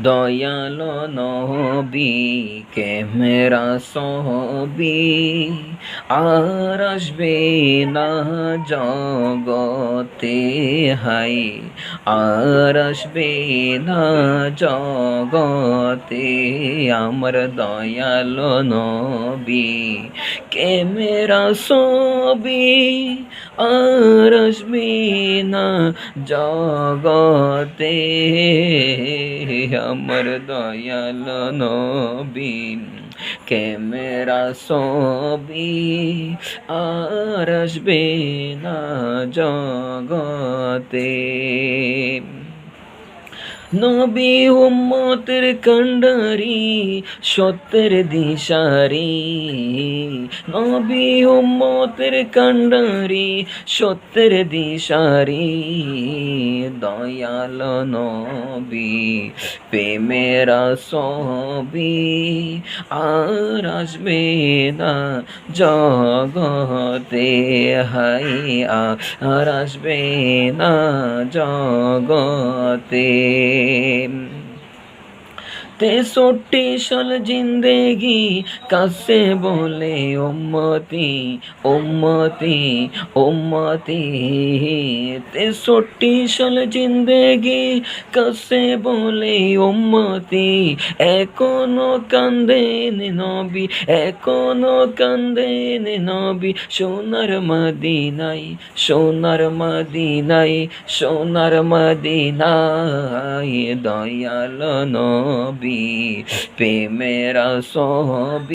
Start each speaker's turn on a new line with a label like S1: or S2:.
S1: দয়াল নবী ক্যামেরা ছবি আর আসবে না জগতে, হাই আর আসবে না জগতে আমার দয়াল নবী ক্যামেরা ছবি আর আসবে না জগতে আমার দয়াল নবী ক্যামেরা ছবি আর আসবে না জগতে। নবী উম্মতের কান্ডারি সত্যের দিশারি, নবী উম্মতের কান্ডারি সত্যের দিশারি দয়াল নবী প্রেমেরা ছবি আর আসবে না জগতে, হাই আর আসবে না জগতে। 63 সাল জিন্দেগি কাছে বলে উম্মতি উম্মতি উম্মতি, 63 সাল জিন্দেগি কাছে বলে উম্মতি, এখনো কান্দেন নবী এখনো কান্দেন নবী সোনার মদিনায় সোনার মদিনায় সোনার মদিনায় দয়াল নবী প্রেমেরা ছবি